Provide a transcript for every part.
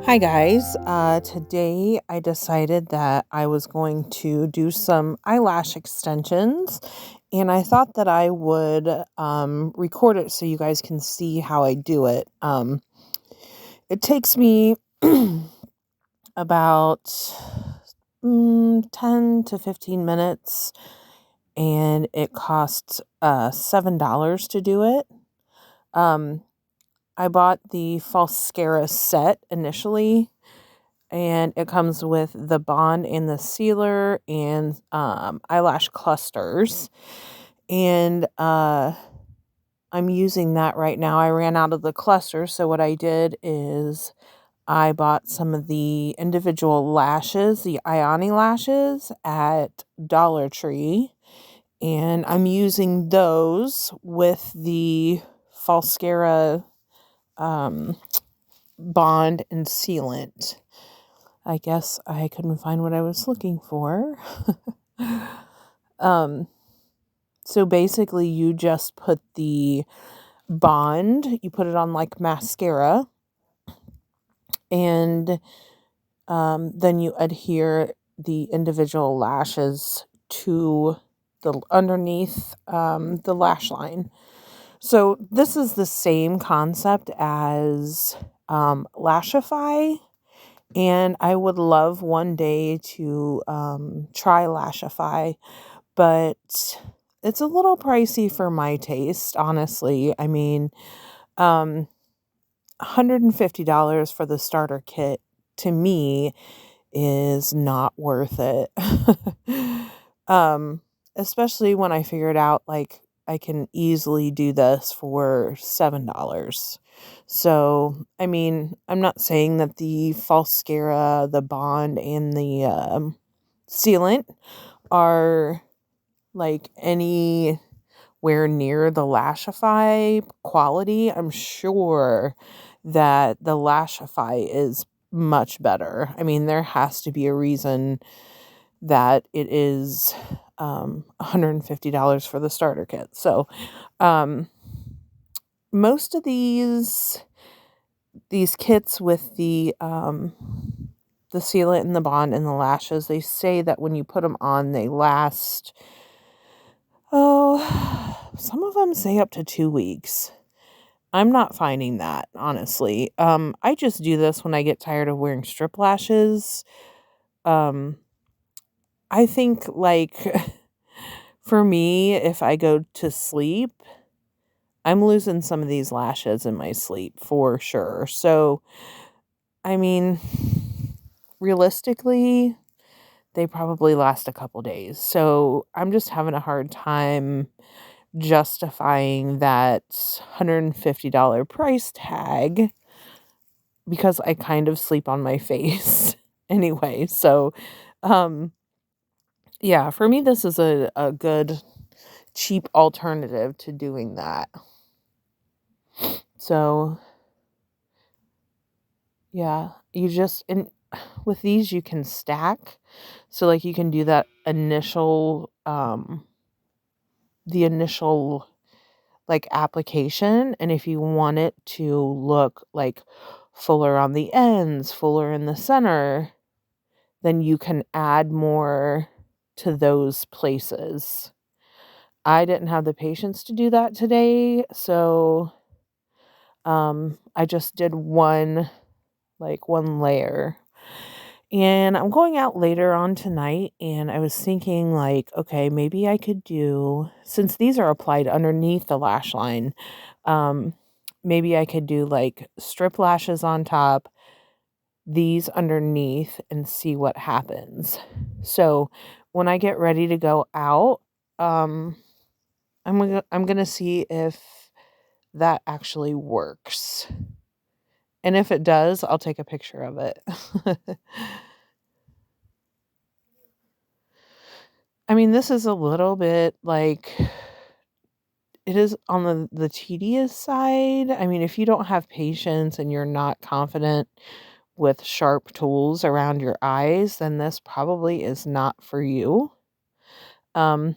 Hi guys. Today I decided that I was going to do some eyelash extensions, and I thought that I would record it so you guys can see how I do it. It takes me about 10 to 15 minutes, and it costs $7 to do it. I bought the Falscara set initially, and it comes with the bond and the sealer and eyelash clusters. And I'm using that right now. I ran out of the clusters, so what I did is I bought some of the individual lashes, the Ioni lashes at Dollar Tree, and I'm using those with the Falscara um, bond and sealant. I guess I couldn't find what I was looking for. um, so basically you just put the bond, you put it on like mascara, and then you adhere the individual lashes to the underneath the lash line. So this is the same concept as Lashify. And I would love one day to try Lashify, but it's a little pricey for my taste, honestly. I mean, $150 for the starter kit to me is not worth it. um, Especially when I figured out like I can easily do this for $7. So, I mean, I'm not saying that the Falscara, the bond, and the sealant are like anywhere near the Lashify quality. I'm sure that the Lashify is much better. I mean, there has to be a reason that it is $150 for the starter kit. So, most of these kits with the sealant and the bond and the lashes, they say that when you put them on, they last, some of them say up to 2 weeks. I'm not finding that, honestly. I just do this when I get tired of wearing strip lashes. Um, I think, like, for me, if I go to sleep, I'm losing some of these lashes in my sleep for sure. So, I mean, realistically, they probably last a couple days. So, I'm just having a hard time justifying that $150 price tag because I kind of sleep on my face anyway. So, um, yeah, for me, this is a good, cheap alternative to doing that. So, yeah, you just, and with these, you can stack. So, like, you can do that the initial, like, application. And if you want it to look like fuller on the ends, fuller in the center, then you can add more to those places. I didn't have the patience to do that today, so I just did one layer. And I'm going out later on tonight, and I was thinking like, okay, maybe I could do, since these are applied underneath the lash line, um maybe I could do like strip lashes on top, these underneath, and see what happens. So when I get ready to go out, um, I'm gonna see if that actually works. And if it does, I'll take a picture of it. I mean, this is a little bit like, it is on the tedious side. I mean, if you don't have patience and you're not confident with sharp tools around your eyes, then this probably is not for you. Um,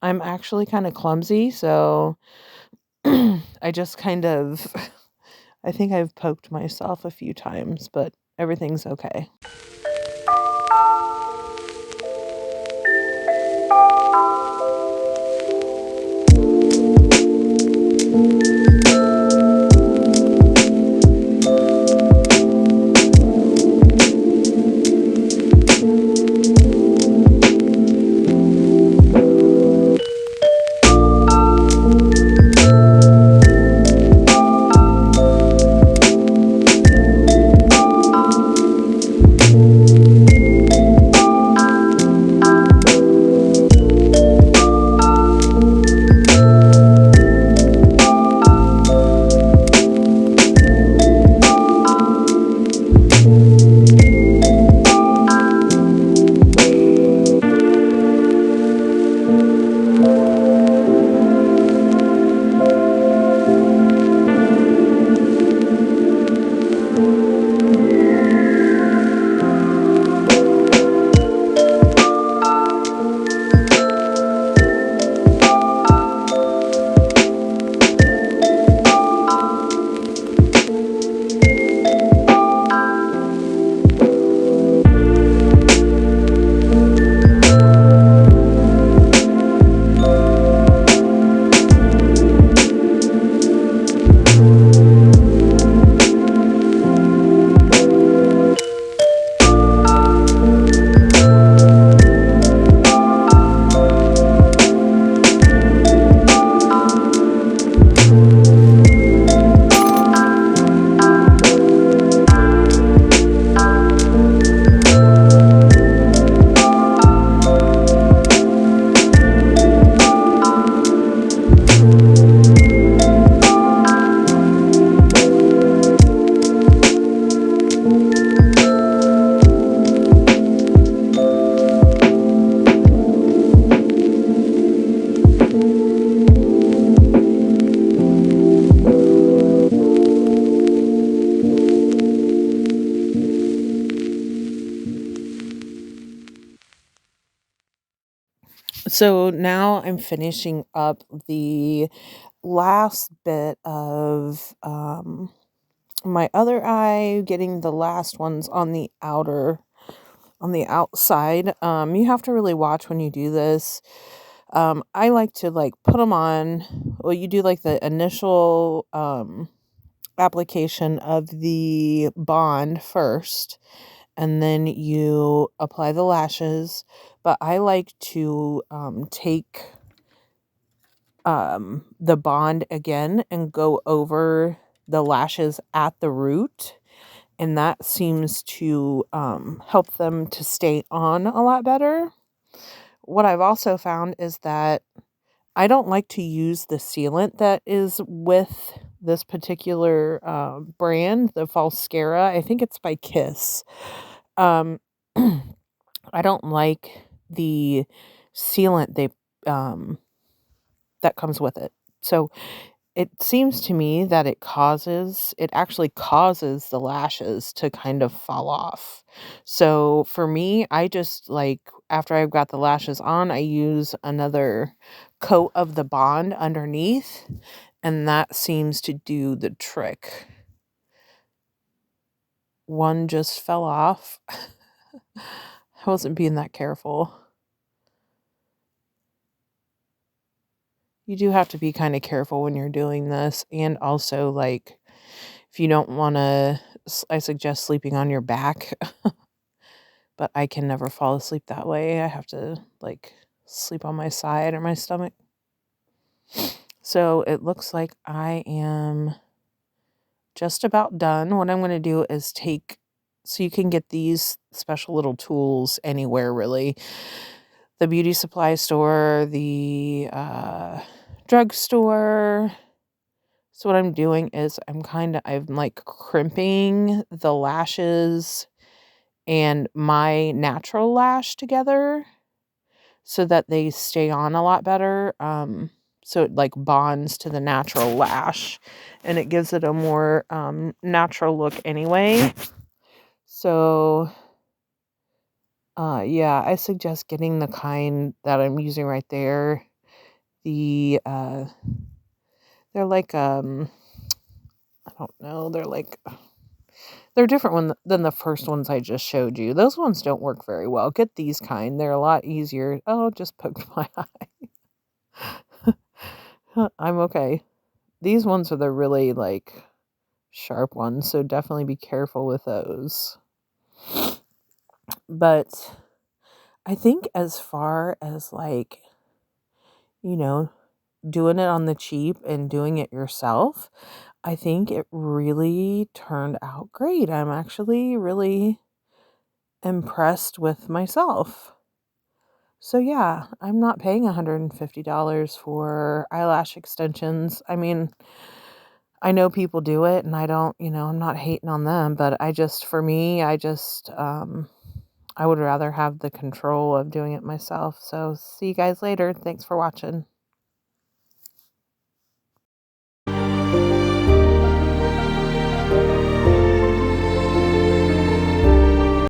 I'm actually kind of clumsy, so I just kind of I think I've poked myself a few times, but everything's okay. So now I'm finishing up the last bit of my other eye, getting the last ones on the outside. You have to really watch when you do this. I like to like put them on. Well, you do like the initial application of the bond first, and then you apply the lashes. But I like to take the bond again and go over the lashes at the root, and that seems to help them to stay on a lot better. What I've also found is that I don't like to use the sealant that is with this particular brand, the Falscara. I think it's by Kiss. Um, I don't like the sealant that comes with it. So it seems to me that it actually causes the lashes to kind of fall off. So for me, I just like, after I've got the lashes on, I use another coat of the bond underneath, and that seems to do the trick. One just fell off. I wasn't being that careful. You do have to be kind of careful when you're doing this, and also like if you don't want to, I suggest sleeping on your back. But I can never fall asleep that way. I have to like sleep on my side or my stomach. So it looks like I am just about done. What I'm going to do is so you can get these special little tools anywhere really. The beauty supply store, the drugstore. So what I'm doing is I'm like crimping the lashes and my natural lash together so that they stay on a lot better. So it like bonds to the natural lash, and it gives it a more natural look anyway. So yeah, I suggest getting the kind that I'm using right there. They're like I don't know. They're different than the first ones I just showed you. Those ones don't work very well. Get these kind. They're a lot easier. Oh, just poked my eye. I'm okay. These ones are the really sharp ones, so definitely be careful with those. But I think as far as you know, doing it on the cheap and doing it yourself, I think it really turned out great. I'm actually really impressed with myself. So yeah, I'm not paying $150 for eyelash extensions. I mean, I know people do it and I don't, I'm not hating on them, but for me, I would rather have the control of doing it myself. So see you guys later. Thanks for watching.